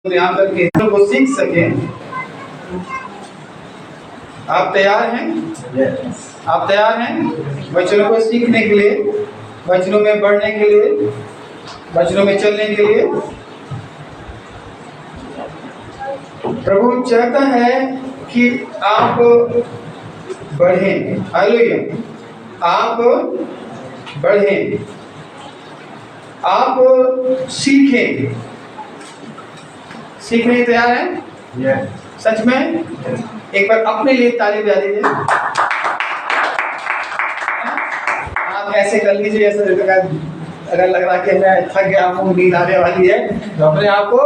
यहाँ करके वो सीख सके। आप तैयार हैं? आप तैयार हैं वचनों को सीखने के लिए, वचनों में बढ़ने के लिए, वचनों में चलने के लिए? प्रभु चाहता है कि आप बढ़ें। हालेलुया। आप बढ़ें, आप सीखें। सीखने के तैयार हैं? सच में? एक बार अपने लिए ताली बजा दीजिए। आप ऐसे कर लीजिए, ऐसा अगर लग रहा कि मैं थक गया हूँ, नींद आने वाली है, तो अपने आप को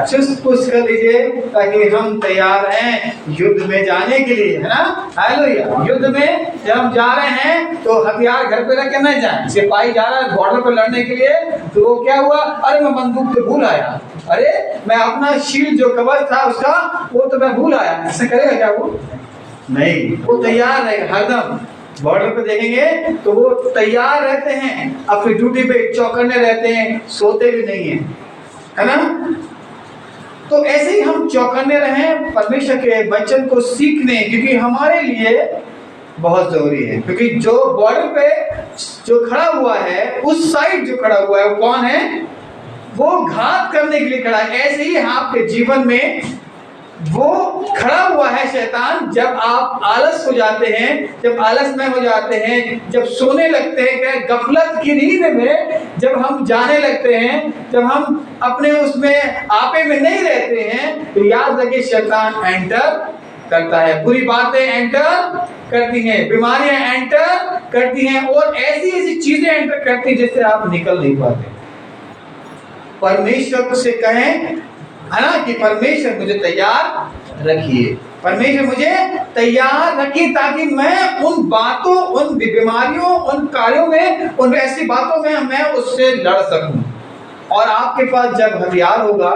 चुस्त पुस्त कर लीजिए, ताकि हम तैयार हैं युद्ध में जाने के लिए, है ना? हालेलुया। युद्ध में जब हम जा रहे हैं तो हथियार घर पे रख के न जाए। सिपाही जा रहा है बॉर्डर पर लड़ने के लिए, तो वो क्या हुआ? अरे मैं बंदूक तो भूल आया, अरे मैं अपना शील्ड जो कवच था उसका वो तो मैं भूल आया। ऐसा करेगा क्या वो? नहीं, वो तैयार रहेगा हरदम। बॉर्डर पे देखेंगे तो वो तैयार रहते हैं, अपनी ड्यूटी पे चौकन्ने रहते हैं, सोते भी नहीं है, है ना? तो ऐसे ही हम चौकन्ने रहें परमेश्वर के वचन को सीखने, क्योंकि हमारे लिए बहुत जरूरी है। क्योंकि जो बॉर्डर पे जो खड़ा हुआ है, उस साइड जो खड़ा हुआ है वो कौन है? वो घात करने के लिए खड़ा है। ऐसे ही आपके जीवन में वो खड़ा हुआ है शैतान। जब आप आलस हो जाते हैं, जब आलसमय हो जाते हैं, जब सोने लगते हैं, क्या गफलत की नींद में जब हम जाने लगते हैं, जब हम अपने उसमें आपे में नहीं रहते हैं, तो याद रखिए शैतान एंटर करता है। बुरी बातें एंटर करती हैं, बीमारियां एंटर करती हैं, और ऐसी ऐसी चीजें एंटर करती हैं जिससे आप निकल नहीं पाते। परमेश्वर से कहें, है ना, कि परमेश्वर मुझे तैयार रखिए, परमेश्वर मुझे तैयार रखिए, ताकि मैं उन बातों, उन बीमारियों, उन कार्यों में, उन ऐसी बातों में मैं उससे लड़ सकूं। और आपके पास जब हथियार होगा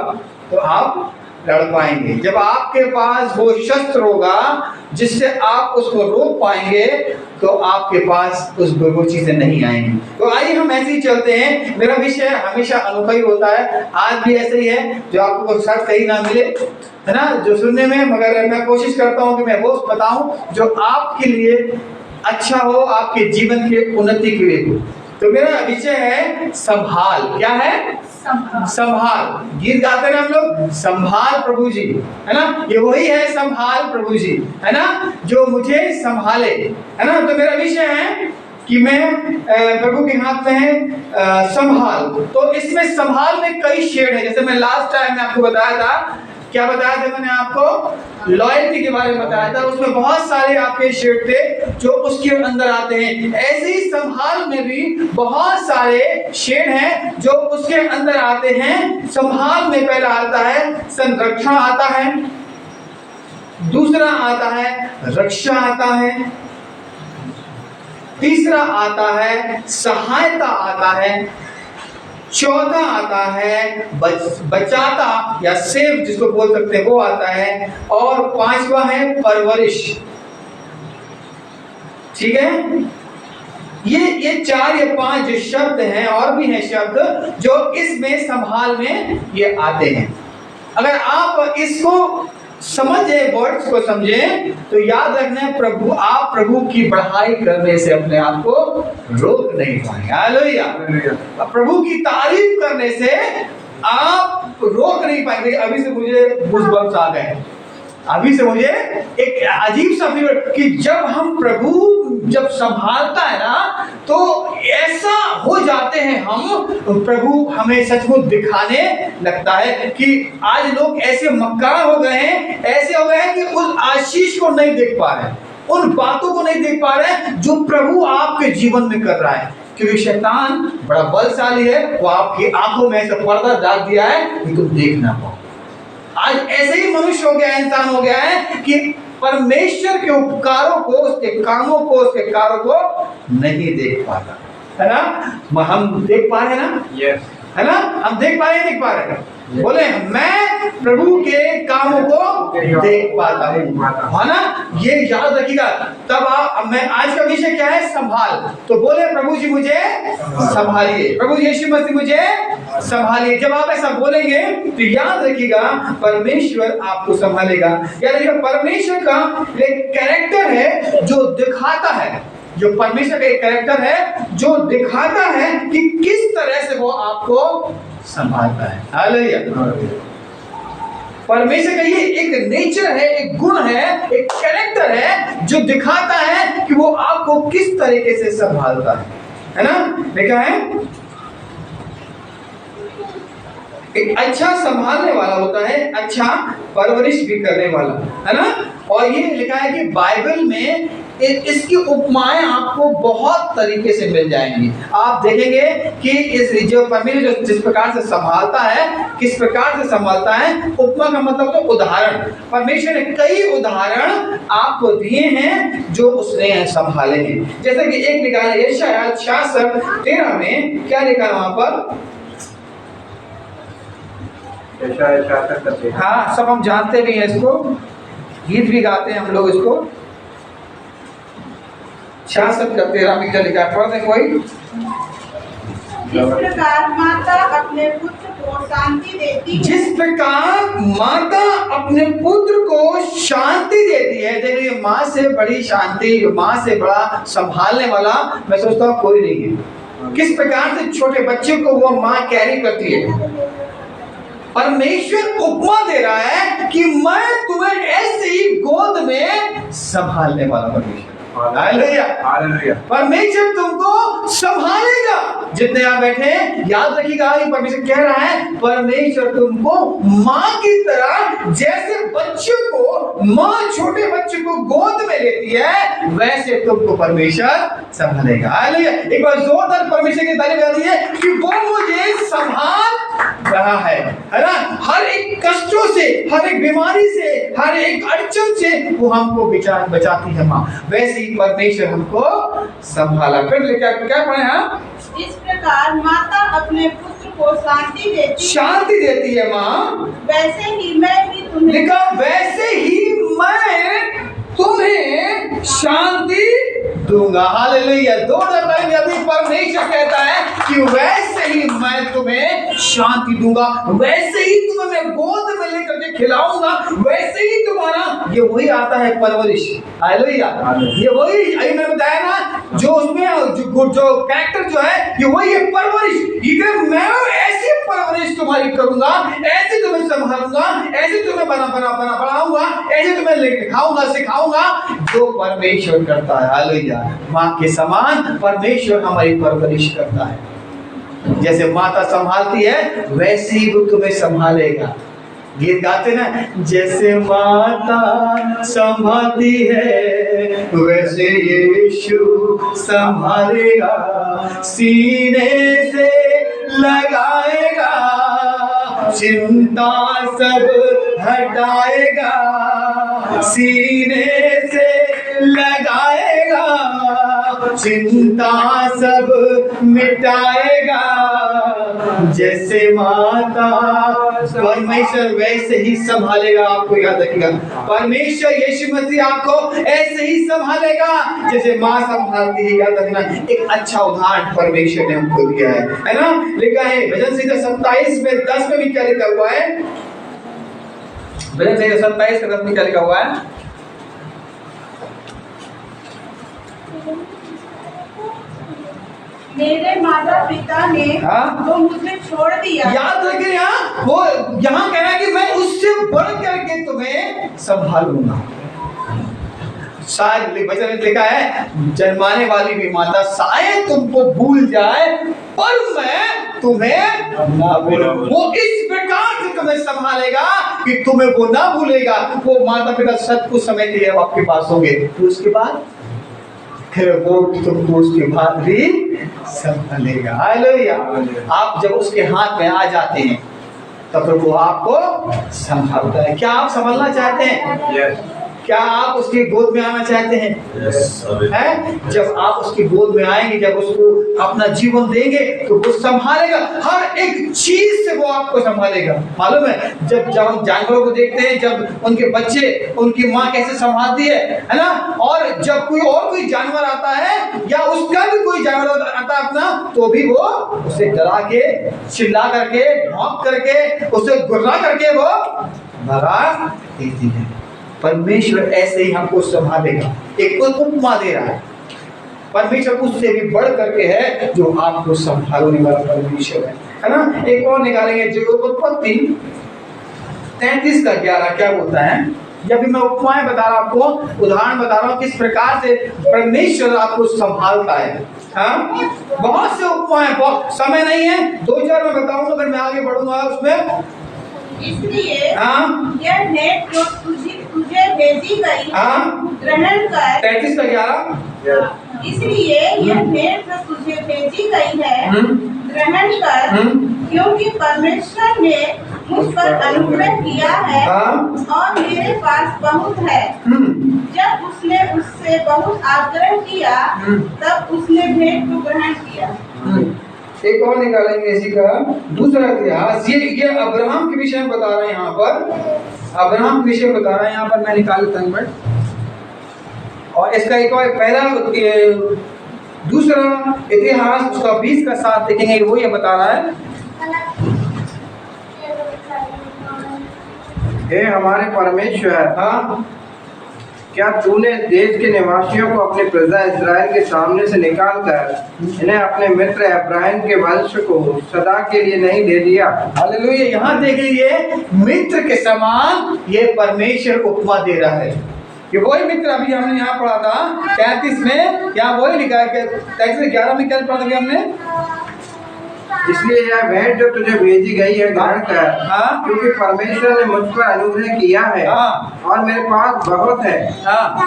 तो आप लड़ पाएंगे। जब आपके पास वो शस्त्र होगा जिससे आप उसको रोक पाएंगे, तो आपके पास उस वो चीजें नहीं आएंगी। तो आइए हम ऐसे ही चलते हैं। मेरा विषय हमेशा अनोखा ही होता है, आज भी ऐसे ही है, जो आपको शायद कहीं ना मिले, है ना, जो सुनने में, मगर मैं कोशिश करता हूँ कि मैं वो बताऊं जो आपके लिए अच्छा हो, आपके जीवन के उन्नति के लिए हो। तो मेरा विषय है संभाल। क्या है? संभाल। गीत गाते हैं हम लोग, संभाल प्रभु जी, है ना? ये वही है संभाल प्रभु जी, है ना, जो मुझे संभाले, है ना? तो मेरा विषय है कि मैं प्रभु के हाथ में है संभाल। तो इसमें संभाल में कई शेड है। जैसे मैं लास्ट टाइम में आपको बताया था, क्या बताया था मैंने आपको? लॉयल्टी के बारे में बताया था। उसमें बहुत सारे आपके शेड थे जो उसके अंदर आते हैं। ऐसे ही संभाल में भी बहुत सारे शेड हैं जो उसके अंदर आते हैं। संभाल में पहला आता है संरक्षण आता है, दूसरा आता है रक्षा आता है, तीसरा आता है सहायता आता है, चौथा आता है बचाता या सेव जिसको बोल सकते हैं वो आता है, और पांचवा है परवरिश। ठीक है? ये चार या पांच जो शब्द हैं, और भी हैं शब्द जो इसमें संभाल में ये आते हैं। अगर आप इसको समझे, वर्ड्स को समझें, तो याद रखना प्रभु, आप प्रभु की बढ़ाई करने से अपने आप को रोक नहीं पाएंगे। हालेलुया। प्रभु की तारीफ करने से आप रोक नहीं पाएंगे। अभी से मुझे गूज़बम्प्स आ गए, अभी से मुझे एक अजीब सा फील कि जब हम प्रभु जब संभालता है ना, तो ऐसा हो जाते हैं हम, प्रभु हमें सचमुच दिखाने लगता है कि आज लोग ऐसे मक्कार हो गए हैं, ऐसे हो गए हैं कि उस आशीष को नहीं देख पा रहे हैं, उन बातों को नहीं देख पा रहे हैं जो प्रभु आपके जीवन में कर रहा है। क्योंकि शैतान बड़ा बलशाली है, वो आपकी आंखों में ऐसा पर्दा डाल दिया है कि तुम देख ना पाओ। आज ऐसे ही मनुष्य हो गया है, इंसान हो गया है कि परमेश्वर के उपकारों को, उसके कामों को, उसके कार्यों को नहीं देख पाता, है ना? हम देख पा रहे हैं ना? यस, है ना? हम देख पा रहे हैं, देख पा रहे हैं। बोले मैं प्रभु के कामों को देख पाता हूँ, है ना? ये याद रखिएगा। तब मैं आज का विषय क्या है? संभाल। तो बोले प्रभु जी मुझे संभालिए, प्रभु यीशु मसीह मुझे संभालिए। जब आप ऐसा बोलेंगे तो याद रखिएगा परमेश्वर आपको संभालेगा। याद रखिएगा परमेश्वर का एक कैरेक्टर है जो दिखाता है, जो परमेश्वर का एक कैरेक्टर है जो दिखाता है कि किस तरह से वो आपको संभालता है। हालेलुया। परमेश्वर का ये एक नेचर है, एक गुण है, एक कैरेक्टर है जो दिखाता है कि वो आपको किस तरीके से संभालता है ना। देखा है एक अच्छा संभालने वाला होता है, अच्छा परवरिश भी करने वाला, है ना। और ये लिखा है कि बाइबल में इसकी उपमाएं आपको बहुत तरीके से मिल जाएंगी। आप देखेंगे कि इस जो परमेश्वर जिस प्रकार से संभालता है, किस प्रकार से संभालता है। उपमा का मतलब तो उदाहरण। परमेश्वर ने कई उदाहरण आपको दिए हैं जो उसने संभाले हैं। जैसे कि एक लिखा है यशायाह 66:13 में, क्या लिखा है वहां पर? हाँ, सब हम जानते भी हैं इसको, गीत भी गाते हैं हम लोग इसको। 66:13 में क्या लिखा है? पढ़ दे कोई। जिस प्रकार माता अपने पुत्र को शांति देती है, जिस प्रकार माता अपने पुत्र को शांति देती है। देखिए माँ से बड़ी शांति, माँ से बड़ा संभालने वाला मैं सोचता हूँ कोई नहीं है। किस प्रकार से छोटे बच्चे को वो माँ कैरी करती है। परमेश्वर उपमा दे रहा है कि मैं तुम्हें ऐसे ही गोद में संभालने वाला परमेश्वर। हालेलुया। परमेश्वर तुमको संभालेगा। जितने आप बैठे याद रखिएगा ये परमेश्वर कह रहा है, परमेश्वर तुमको माँ की तरह, जैसे बच्चे को माँ छोटे बच्चे को गोद में लेती है, वैसे तुमको परमेश्वर संभालेगा। हालेलुया। एक बार जोरदार परमेश्वर की तारीफ कर दीजिए कि वो मुझे संभाल रहा है ना। हर एक कष्टों से, हर एक बीमारी से, हर एक अड़चन से वो हमको बचाती है माँ। वैसे ही परमेश्वर हमको संभाला। फिर क्या पढ़े हैं? इस प्रकार माता अपने पुत्र को शांति देती है माँ, वैसे ही मैं भी तुम्हें, लिखा वैसे ही मैं तुम्हें शांति दूंगा। हालेलुया। दो टाइम यदि परमेश्वर कहता है कि वैसे ही मैं तुम्हें शांति दूंगा, वैसे ही तुम्हें मैं गोद में लेकर के खिलाऊंगा, वैसे ही तुम्हारा, ये वही आता है परवरिश। हालेलुया। ये वही मैंने बताया ना, जो उसमें जो कैरेक्टर जो है ये वही है परवरिश। ये मैं ऐसी परवरिश तुम्हारी करूंगा, ऐसे तुम्हें संभालूंगा, ऐसे तुम्हें बनाऊंगा, ऐसे तुम्हें लेकर खाऊंगा, सिखाऊंगा, जो परमेश्वर करता है। हालेलुया। माँ के समान परमेश्वर हमारी परवरिश करता है। जैसे माता संभालती है वैसे ही वो तुम्हें संभालेगा। गीत गाते ना, जैसे माता संभालती है वैसे यीशु संभालेगा, सीने से लगाएगा, चिंता सब हटाएगा, सीने से लगाएगा, चिंता सब मिटाएगा। जैसे माता परमेश्वर वैसे ही संभालेगा। आपको याद रखिएगा, परमेश्वर यीशु मसीह आपको ऐसे ही संभालेगा जैसे माँ संभालती है। याद रखना, एक अच्छा उदाहरण परमेश्वर ने हमको दिया है ना। लिखा है भजन संहिता 27:10 में भी क्या लिखा हुआ है? भजन संहिता 27:10 में क्या लिखा हुआ है? मेरे माता पिता ने तो मुझे छोड़ दिया। याद रखिए, यहाँ वो यहाँ कह रहा है कि मैं उससे बढ़ करके तुम्हें संभालूंगा। शायद वचन में लिखा है, जन्माने वाली भी माता शायद तुमको भूल जाए पर मैं तुम्हें ना भूलूं। वो इस प्रकार से तुम्हें संभालेगा कि तुम्हें वो ना भूलेगा। वो माता पिता सब कुछ समय के लिए आपके पास होंगे, तो उसके बाद फिर वो तुमको उसके बाद भी संभालेगा। हालेलुया। आप जब उसके हाथ में आ जाते हैं तब फिर वो आपको संभालता है। क्या आप संभालना चाहते हैं? क्या आप उसकी गोद में आना चाहते हैं? हैं? जब आप उसकी गोद में आएंगे, जब उसको अपना जीवन देंगे, तो वो संभालेगा, हर एक चीज से वो आपको संभालेगा। मालूम है, जब हम जानवरों को देखते हैं, जब उनके बच्चे उनकी माँ कैसे संभालती है ना, और जब कोई जानवर आता है या उसका भी कोई जानवर आता है अपना, तो भी वो उसे डरा के, चिल्ला करके, भौंक करके, उसे गुर्रा करके वो भगा देती है। परमेश्वर ऐसे ही हमको संभालेगा। एक उपमा दे रहा है, परमेश्वर उससे भी बढ़ करके है जो आपको संभालने वाला परमेश्वर है ना। एक और निकालेंगे, जो उत्पत्ति 33:11 क्या बोलता है। जब भी मैं उपमाएं बता रहा हूं आपको, उदाहरण बता रहा हूं किस प्रकार से परमेश्वर आपको संभालता है। हाँ, बहुत से उपमाएं, बहुत समय नहीं है, 2-4 मैं बताऊंगा, फिर मैं आगे बढ़ूंगा उसमें। इसलिए हाँ, यह भेंट जो तुझे भेजी गई, हाँ, ग्रहण कर। 33:11। इसलिए यह भेंट जो तुझे भेजी गई है, ग्रहण कर, क्योंकि परमेश्वर ने मुझ पर अनुग्रह किया है और मेरे पास बहुत है। जब उसने उससे बहुत आग्रह किया, तब उसने भेंट को ग्रहण किया। एक और निकालेंगे इसी का दूसरा इतिहास। ये अब्राहम के विषय में बता रहे हैं यहाँ पर, अब्राहम के विषय में बता रहे हैं यहाँ पर। मैं निकाल लेता हूँ, और इसका एक और पहला दूसरा इतिहास उसका 20:7 देखेंगे, वो ये बता रहा है। हे हमारे परमेश्वर, हाँ, क्या तूने देश के निवासियों को अपनी प्रजा इस्राएल के सामने से निकालकर इन्हें अपने मित्र अब्राहम के वंश को सदा के लिए नहीं दे दिया? हालेलुया। यहाँ देखिए, मित्र के समान ये परमेश्वर उपमा दे रहा है। ये वही मित्र अभी हमने यहाँ पढ़ा था 33 में, यहाँ वही लिखा है। 33:11 में क्या पढ़ा था हमने? इसलिए यह भेंट जो तुझे भेजी गई है ग्रहण कर, क्योंकि परमेश्वर ने मुझ पर अनुग्रह किया है और मेरे पास बहुत है।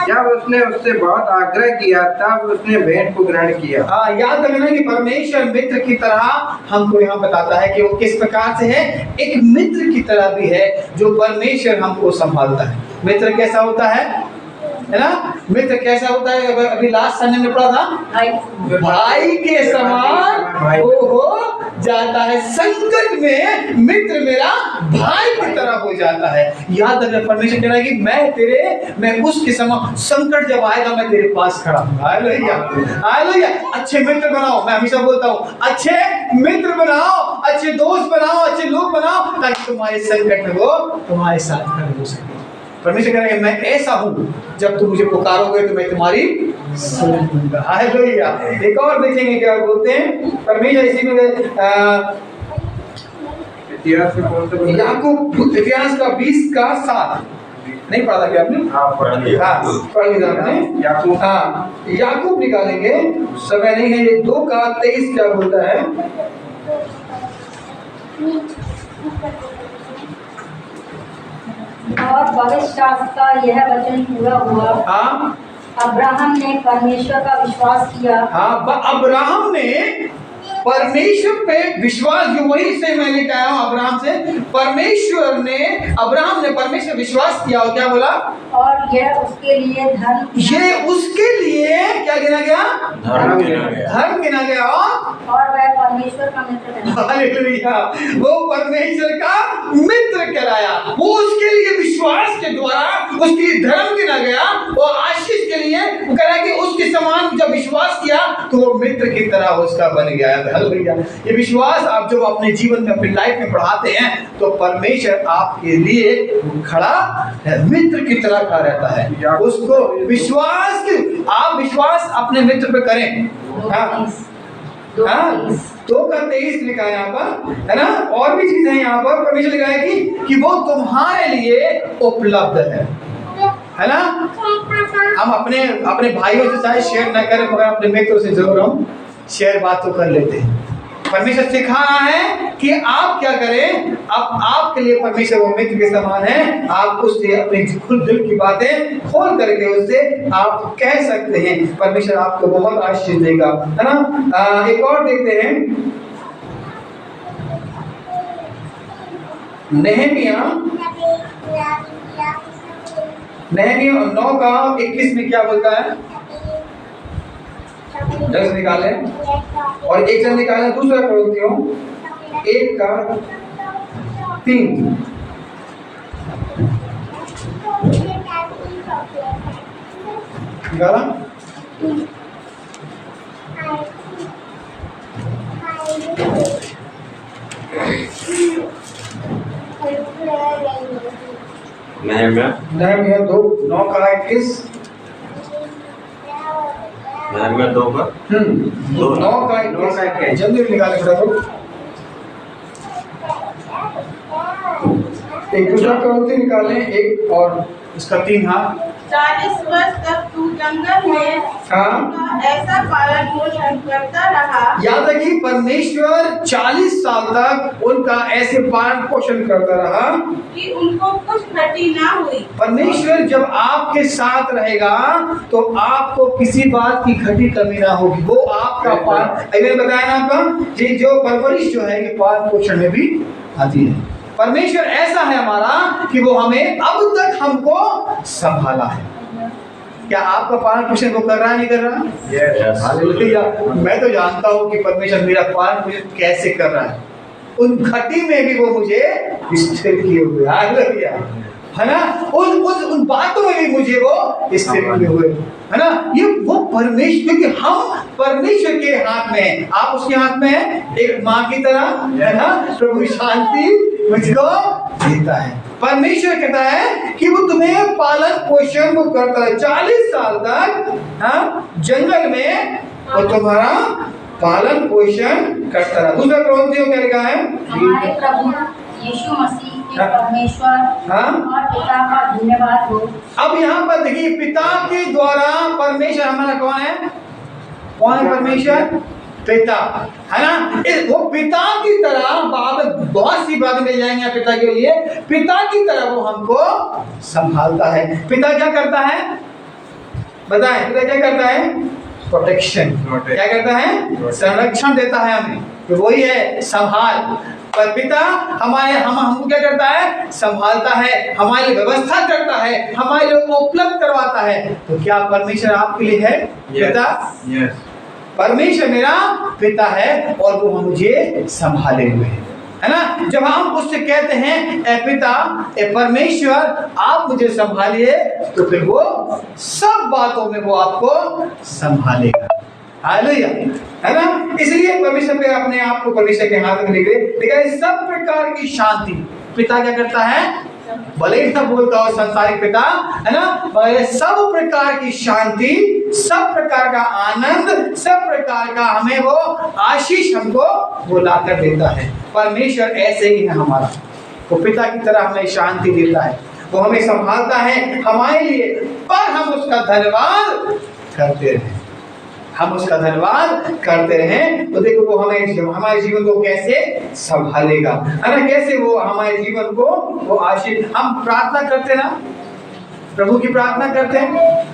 जब उसने उससे बहुत आग्रह किया, तब उसने भेंट को ग्रहण किया। याद रखना कि परमेश्वर मित्र की तरह हमको यहाँ बताता है कि वो किस प्रकार से है। एक मित्र की तरह भी है जो परमेश्वर हमको संभालता है। मित्र कैसा होता है ना? मित्र कैसा होता है? अभी लास्ट संडे में पढ़ा था, भाई के समान वो हो जाता है। संकट में मित्र मेरा भाई की तरह हो जाता है। याद रखना, परमेश्वर कह रहा है कि मैं उसके समान, संकट जब आएगा मैं तेरे पास खड़ा हूँ। Hallelujah, hallelujah. अच्छे मित्र बनाओ, मैं हमेशा बोलता हूँ, अच्छे मित्र बनाओ, अच्छे दोस्त बनाओ, अच्छे लोग बनाओ, ताकि तुम्हारे संकट में वो तुम्हारे साथ खड़े हो सके। परमेश्वर कह रहा है मैं ऐसा हूँ, जब तुम मुझे पुकारोगे तो मैं तुम्हारी सुनूंगा। हालेलुया। एक और देखेंगे क्या बोलते हैं परमेश्वर इसी में, इतिहास में कौन सा? याकूब इतिहास का 20:7 नहीं पढ़ा था क्या आपने? पढ़ लिया। पढ़ लिया आपने? याकूब। याकूब निकालेंगे, समय नहीं है। ये 2:23 क्या बोलता है? और भविष्यशास्त्र का यह वचन पूरा हुआ। हाँ, अब्राहम ने परमेश्वर का विश्वास किया। हाँ, अब्राहम ने परमेश्वर पे विश्वास, जो वही से मैं लेके आया हूँ अब्राहम से। अब्राहम ने परमेश्वर विश्वास किया, और क्या बोला? और यह उसके लिए धर्म, ये उसके लिए क्या गिना गया? धर्म गिना गया। धर्म गिना गया। और वह परमेश्वर का मित्र कहलाया। हालेलुया। वो परमेश्वर का मित्र कहलाया। वो उसके लिए विश्वास के द्वारा उसके लिए धर्म गिना गया, और आशीष के लिए कहा कि उसके समान जब विश्वास किया तो वो मित्र की तरह उसका बन गया। हालेलुया। ये विश्वास आप जब अपने जीवन में, अपनी लाइफ में बढ़ाते हैं, तो परमेश्वर आपके लिए खड़ा है, मित्र की तरह खड़ा रहता है। उसको विश्वास की, आप विश्वास अपने मित्र पे करें। हाँ, 2:23 लिखा है यहाँ पर, है ना? और भी चीजें यहाँ पर परमेश्वर लिखा है कि वो तुम्हारे लिए उपलब्ध है ना? हम अपने भाइयों से चाहे शेयर न करें, मगर अपने मित्रों से जरूर हम शेयर बात तो कर लेते हैं। परमेश्वर सिखा रहा है कि आप क्या करें। अब आपके लिए परमेश्वर वो मित्र के समान है। आप उससे अपने खुद दिल की बातें खोल करके उससे आप कह सकते हैं। परमेश्वर आपको बहुत आशीष देगा, है ना? एक और देखते हैं, नहमीया 9:21 में क्या बोलता है? 10 निकाले और एक जन निकाले। दूसरा प्रवृत्तियों 1:3 निकाला। नहमीया 2:9:21 नहमीया 9:21 जल्दी निकाले थोड़ा तो। एक दूसरा प्रवृत्ति निकालें, एक और इसका 3। हाँ 40 वर्ष तक तू जंगल में ऐसा पालन पोषण करता रहा। याद रखिए, परमेश्वर 40 साल तक उनका ऐसे पालन पोषण करता रहा कि उनको कुछ क्षति ना हुई। परमेश्वर जब आपके साथ रहेगा तो आपको किसी बात की घटी कमी ना होगी। वो आपका पालन, मैंने बताया ना आपका, ये जो परवरिश जो है ये पालन पोषण में भी आती है। परमेश्वर ऐसा है हमारा कि वो हमें अब तक हमको संभाला है। क्या आपका पालन पोषण वो कर रहा है, नहीं कर रहा? हालेलुया। मैं तो जानता हूँ कि परमेश्वर मेरा पालन पोषण कैसे कर रहा है। उन घटी में भी वो मुझे स्थिर किए हुए, हालेलुया, है ना। उन बातों में भी मुझे वो स्थिर किए हुए, है ना। ये वो परमेश्वर, क्योंकि हम परमेश्वर के हाथ में हैं। आप उसके हाथ में हैं, एक माँ की तरह, है ना। प्रभु शांति मुझको देता है। परमेश्वर कहता है कि वो तुम्हें पालन पोषण को करता है 40 साल तक। हाँ, जंगल में वो तुम्हारा पालन पोषण करता रहा। दूसरा प्रवृत्तियों क्या लिखा है? हमारे प्रभु यीशु मसीह के परमेश्वर और पिता का धन्यवाद हो। अब यहाँ पर देखिए, पिता के द्वारा परमेश्वर हमारा कौन है? कौन है परमेश्वर? पिता, है ना। वो पिता की तरह, बाद बहुत सी बातें मिल जाएंगे पिता के लिए। पिता की तरह वो हमको संभालता है। पिता क्या करता है बताएं? पिता क्या करता है? प्रोटेक्शन। क्या करता है? संरक्षण देता है हमें, तो वही है संभाल। पर पिता हमारे हमको क्या करता है? संभालता है, हमारे लिए व्यवस्था करता है, हमारे लिए उपलब्ध करवाता है। तो क्या परमेश्वर आपके लिए है पिता? यस। परमेश्वर मेरा पिता है और वो मुझे संभाले हुए है ना। जब हम उससे कहते हैं ए पिता, ए परमेश्वर आप मुझे संभालिए, तो फिर वो सब बातों में वो आपको संभालेगा। हालेलुया, है ना। इसलिए परमेश्वर पे अपने आप को परमेश्वर के हाथ में लेके देखा, सब प्रकार की शांति पिता क्या करता है? भले ही सब बोलता हो संसारिक पिता, है ना, पर सब प्रकार की शांति, सब प्रकार का आनंद, सब प्रकार का हमें वो आशीष हमको वो लाकर देता है। परमेश्वर ऐसे ही है हमारा, वो पिता की तरह हमें शांति देता है, वो हमें संभालता है हमारे लिए, पर हम उसका धन्यवाद करते रहे। हम उसका धन्यवाद करते रहें तो देखो वो हमें हमारे जीवन को कैसे संभालेगा, है ना। कैसे वो हमारे जीवन को वो आशीष। हम प्रार्थना करते ना, प्रभु की प्रार्थना करते हैं,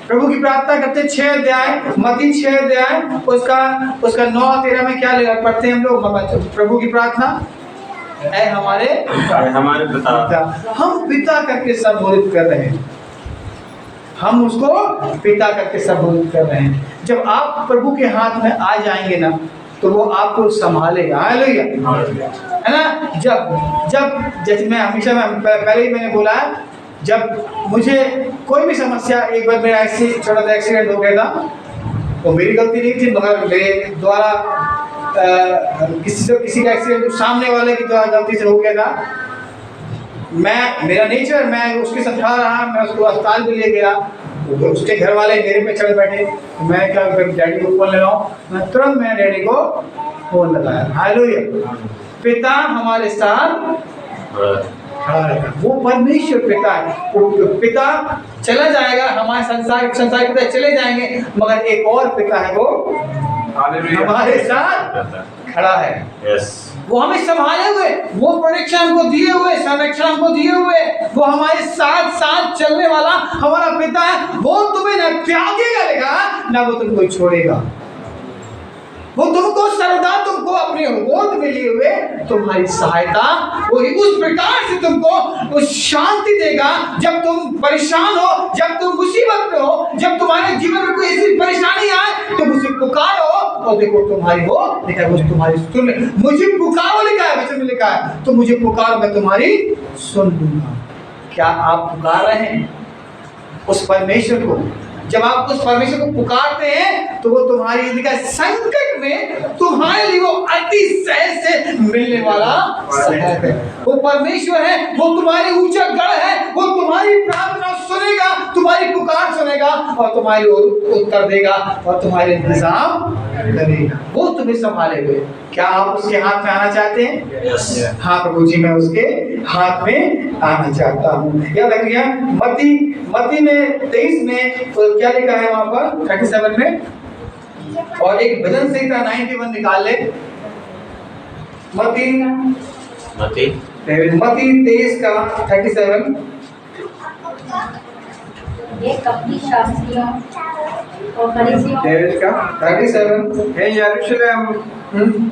प्रभु की प्रार्थना करते 6 अध्याय, मत्ती 6 अध्याय, उसका 9-13 में क्या पढ़ते हैं हम लोग? प्रभु की प्रार्थना है हमारे पिता। हम पिता करके संबोधित कर रहे हैं, हम उसको पिता करके संबोधित कर रहे हैं। जब आप प्रभु के हाथ में आ जाएंगे ना, तो वो आपको संभालेगा। हालेलुया, है ना। जब जैसे मैं हमेशा पहले ही मैंने बोला, जब मुझे कोई भी समस्या, एक बार मेरा छोटा सा एक्सीडेंट हो गया था, तो मेरी गलती नहीं थी, मगर मेरे द्वारा किसी का एक्सीडेंट सामने वाले की द्वारा गलती से हो गया था। मेरा नेचर, मैं उसके साथ खड़ा रहा, मैं उसको अस्पताल भी ले गया, तो उसके घर वाले मेरे पे चढ़ बैठे। मैं क्या, डैडी को फोन लगाऊं, मैं तुरंत मैंने डैडी को फोन लगाया। हालेलुया, पिता हमारे साथ खड़ा रहेगा। वो परमेश्वर पिता है। पिता चला जाएगा, हमारे संसार पिता चले जाएंगे, मगर एक और पिता है, वो हमारे साथ खड़ा है। वो हमें संभाले हुए, वो प्रोटेक्शन हमको दिए हुए, संरक्षण हमको दिए हुए, वो हमारे साथ साथ चलने वाला हमारा पिता है। वो तुम्हें न त्यागेगा लेगा, ना वो तुमको छोड़ेगा। वो तुमको सर्वदा तुमको अपने गोद में लिए हुए तुम्हारी सहायता, वो उस प्रकार से तुमको उस शांति देगा जब तुम परेशान हो, जब तुम मुसीबत में हो, जब तुम्हारे जीवन में कोई ऐसी परेशानी आए तुम उसे पुकारो और देखो तुम्हारी वो लिखा है, वो तुम्हारी सुन, मुझे पुकारो लिखा है, वचन में लिखा है, तो मुझे पुकारो मैं तुम्हारी सुन लूंगा। क्या आप पुकार रहे हैं उस परमेश्वर को? जब आप उस परमेश्वर को पुकारते हैं तो वो तुम्हारी लिखा संकट में तुम्हारे लिए वो अति सहज से मिलने वाला सहायक है। वो परमेश्वर है, वो तुम्हारी ऊंचा गढ़ है, वो तुम्हारी प्रार्थना सुनेगा, तुम्हारी पुकार सुनेगा और तुम्हारी उत्तर देगा और तुम्हारे इंतजाम करेगा, वो तुम्हें संभाले हुए। क्या आप उसके हाथ में आना चाहते हैं? हाँ प्रभु जी, मैं उसके हाथ में आना चाहता हूँ। याद रखिए मत्ती में 23 में तो क्या लिखा है वहां पर 37 में, और एक भजन संहिता 91 निकाल ले। मत्ती 23 का 37। ये कपटी शास्त्रियों और फरीसियों 23 का 37।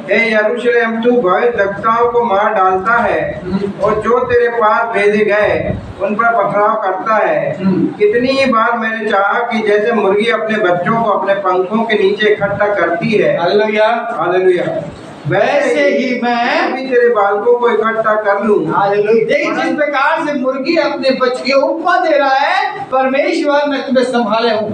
हे यरूशलेम तू भयदक्ताओं को मार डालता है और जो तेरे पास भेजे गए उन पर पथराव करता है। कितनी ही बार मैंने चाहा कि जैसे मुर्गी अपने बच्चों को अपने पंखों के नीचे इकट्ठा करती है, हालेलुया हालेलुया, वैसे ही मैं भी तेरे बालकों को इकट्ठा कर लूं। हालेलुया। देखिए जिस प्रकार से मुर्गी अपने बच्चे की उपमा दे रहा है, परमेश्वर मैं तुम्हें संभाले हूँ।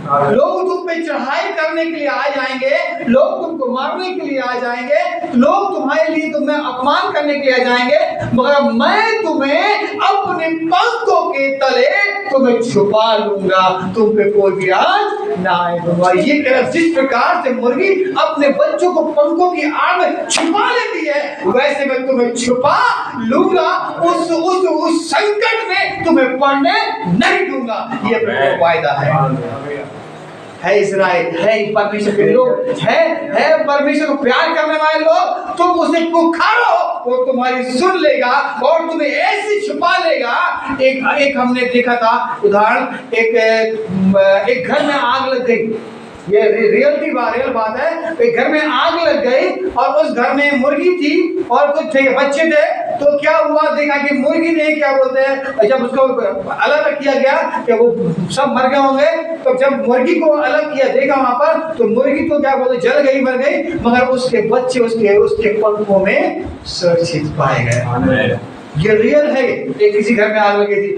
लोग तुम पे चढ़ाई करने के लिए आ जाएंगे, लोग तुमको मारने के लिए आ जाएंगे, लोग तुम्हारे लिए तुम्हें अपमान करने के लिए आ जाएंगे, मगर मैं तुम्हें अपने पंखों के तले तुम्हें छुपा लूंगा, तुम पे कोई भी आज ना आएगा। ये जिस प्रकार से मुर्गी अपने बच्चों को पंखों की आड़ में छुपा लेती है, वैसे मैं तुम्हें छुपा लूंगा, उस संकट में तुम्हें पड़ने नहीं दूंगा। ये वायदा है इस्राएल, है परमेश्वर के लोग, है परमेश्वर को प्यार करने वाले लोग, तुम उसे पुकारो वो तुम्हारी सुन लेगा और तुम्हें ऐसे छुपा लेगा। एक हमने देखा था उदाहरण, एक घर में आग लग गई, ये रियल बात है। एक घर में आग लग गई और उस घर में मुर्गी थी और कुछ बच्चे थे, तो क्या हुआ देखा कि मुर्गी ने क्या बोलते हैं, जब उसको अलग किया गया कि वो सब मर गए होंगे, तो जब मुर्गी को अलग किया देखा वहां पर, तो मुर्गी तो क्या बोलते जल गई, मर गई, मगर उसके बच्चे उसके पंखों में सुरक्षित पाए गए। ये रियल है, ये किसी घर में आग लगी थी।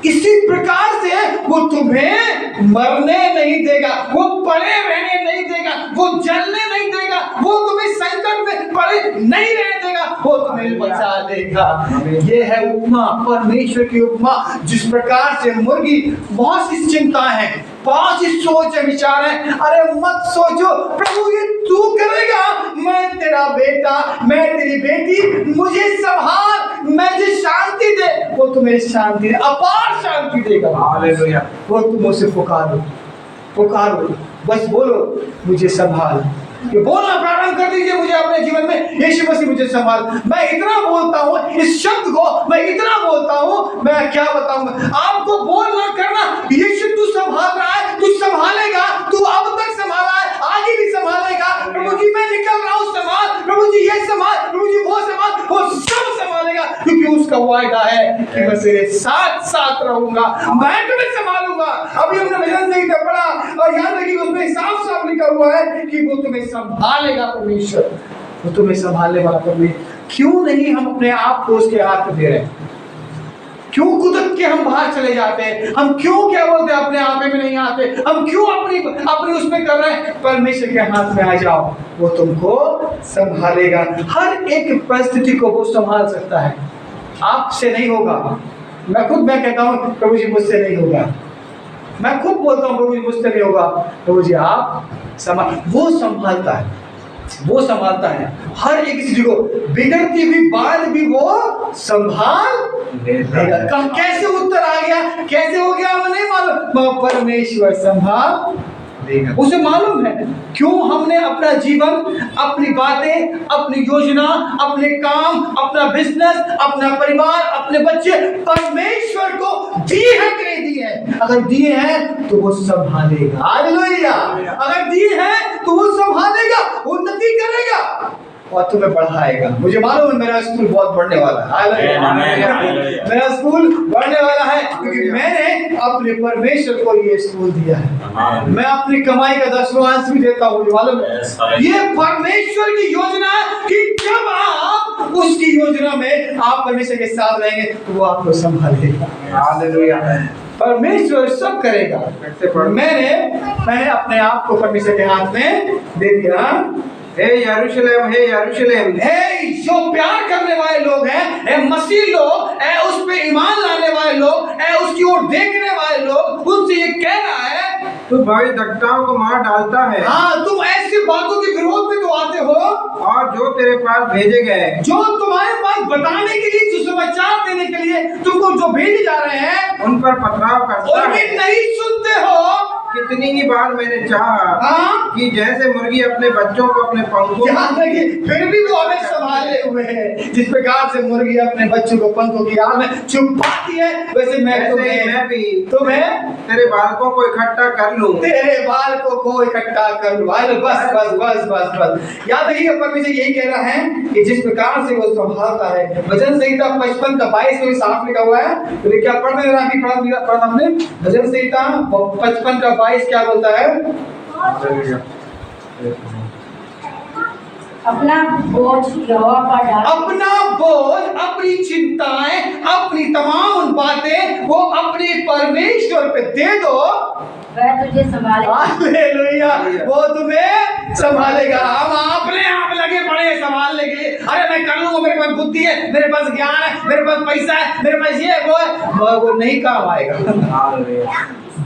इसी प्रकार से वो तुम्हें मरने नहीं देगा, वो पड़े रहने नहीं देगा, वो जलने नहीं देगा, वो तुम्हें संकट में पड़े नहीं रहने देगा, वो तुम्हें बचा देगा। ये है उपमा, परमेश्वर की उपमा। जिस प्रकार से मुर्गी, बहुत सी चिंता है, बहुत सी सोच विचार है, अरे मत सोचो प्रभु ये तू करेगा, मैं तेरा बेटा, मैं तेरी बेटी, मुझे संभाल, मुझे शांति दे, वो तुम्हें शांति दे, अपार शांति देगा। हालेलुया। वो तुम उसे पुकारो, बस बोलो मुझे संभाल, ये बोलना प्रारंभ कर दीजिए, मुझे अपने जीवन में यीशु मसीह मुझे संभाल। मैं इतना बोलता हूँ, इस शब्द को मैं इतना बोलता हूँ, मैं क्या बताऊंगा आपको। बोलना करना, यीशु तू संभाल रहा है, तू संभालेगा, तू अब तक संभाला है, आगे भी संभालेगा। प्रभु जी मैं निकल रहा हूँ, संभाल प्रभु जी, ये संभाल प्रभु जी, वो संभाल, वो सब संभालेगा, क्योंकि उसका वायदा है कि मैं तेरे साथ साथ रहूंगा, मैं तुम्हें संभालूंगा। अभी हमने भजन संहिता पढ़ा और याद रखिए उसमें साफ साफ लिखा हुआ है कि वो तुम्हें संभालेगा। परमेश्वर वो तुम्हें संभालने वाला परमेश्वर। क्यों नहीं हम अपने आप को उसके हाथ में दे रहे हैं? क्यों कुदरत के हम बाहर चले जाते हैं? हम क्यों क्या बोलते हैं अपने आप में नहीं आते? हम क्यों अपनी उसमें कर रहे हैं? परमेश्वर के हाथ में आ जाओ, वो तुमको संभालेगा। हर एक परिस्थिति को वो संभाल सकता है, आपसे नहीं होगा। मैं कहता हूँ प्रभु जी मुझसे नहीं होगा, मैं खुद बोलता हूँ प्रभु जी मुझसे नहीं होगा। प्रभु जी आप वो संभालता है, वो संभालता है हर एक चीज को, बिगड़ती हुई बात भी वो संभाल लेगा। कैसे उत्तर आ गया, कैसे हो गया हमें नहीं मालूम, परमेश्वर संभाल देगा। उसे मालूम है क्यों हमने अपना जीवन, अपनी बातें, अपनी योजना, अपने काम, अपना बिजनेस, अपना परिवार, अपने बच्चे परमेश्वर को दिए हैं कि नहीं दिए हैं। अगर दिए हैं तो वो संभालेगा। हालेलुया। अगर दिए हैं तो वो संभालेगा, उन्नति करेगा और तुम्हें बढ़ाएगा। मुझे मालूम है मेरा स्कूल बहुत बढ़ने वाला है। हालेलुया। मेरा स्कूल बढ़ने वाला है क्योंकि मैंने अपने परमेश्वर को ये स्कूल दिया है। मैं अपनी कमाई का 10वां भी देता हूँ। मुझे मालूम है ये परमेश्वर की योजना है कि जब आप उसकी योजना में आप परमेश्वर के साथ रहेंगे तो वो आपको संभालेगा। हालेलुया। परमेश्वर सब करेगा। मैंने अपने आप को परमेश्वर के हाथ में दे दिया। हे यरूशलेम, हे यरूशलेम, हे जो प्यार करने वाले लोग हैं, हे मसीह लोग, हे उस पे ईमान लाने वाले लोग, हे उसकी ओर देखने वाले लोग, उनसे ये कह रहा है तू भविष्यद्वक्ताओं को मार डालता है। हाँ, तुम ऐसी बातों के विरोध में तो आते हो और जो तेरे पास भेजे गए, जो तुम्हारे पास बताने के लिए, सुसमाचार देने के लिए तुमको जो भेजे जा रहे हैं, उन पर पथराव करता उनकी है। नहीं सुनते हो। कितनी ही बार मैंने चाहा हाँ? कि जैसे मुर्गी अपने बच्चों को अपने पंखों फिर भी वो हमें संभाले हुए हैं। जिस प्रकार से मुर्गी अपने बच्चों को पंखों की आड़ में छुपाती है, वैसे मैं भी तुम्हें तेरे बालकों को इकट्ठा कर लूं। तेरे बालकों को इकट्ठा कर लूं। बस बस बस बस बस। याद रखिए परमेश्वर यही कह रहा है कि जिस प्रकार से वो संभालता है। भजन संहिता 55 का 22 में साफ लिखा हुआ है। तो क्या पढ़ में अभी पढ़ा हमने भजन संहिता 55 का 22 क्या बोलता है? अपना बोझ यहोवा पर डाल। अपना बोझ, अपनी चिंताएं, अपनी तमाम बातें वो अपने परमेश्वर पे दे दो, वह तुझे संभालेगा। हालेलुया। वो तुम्हें संभालेगा। हम अपने आप लगे पड़े हैं संभालने के लिए। अरे मैं कर लूंगा, मेरे पास बुद्धि है, मेरे पास ज्ञान है, मेरे पास पैसा है, मेरे पास ये वो है, वो नहीं काम आएगा।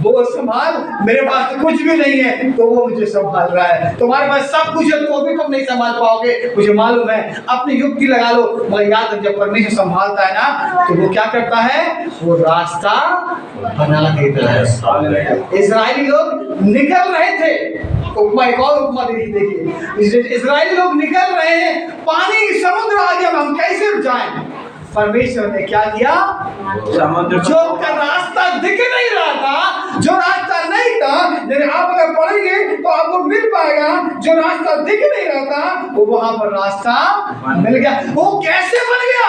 वो संभाल, मेरे पास तो कुछ भी नहीं है तो वो मुझे संभाल रहा है। तुम्हारे पास सब कुछ है तो भी तुम नहीं संभाल पाओगे, मुझे मालूम है। अपनी युक्ति लगा लो, मगर याद जब परमेश्वर संभालता है ना तो वो क्या करता है? वो रास्ता बना देता है। इस्राएली लोग निकल रहे थे, उपमा एक और उपमा देखिए। इस्राएली लोग निकल रहे हैं, पानी समुद्र आ गया, हम कैसे जाएं? परमेश्वर ने क्या किया? समुद्र जो का रास्ता दिख नहीं रहा था, जो रास्ता नहीं था, यदि आप अगर पढ़ेंगे तो आपको मिल पाएगा। जो रास्ता दिख नहीं रहा था वो वहां पर रास्ता मिल गया। वो कैसे बन गया?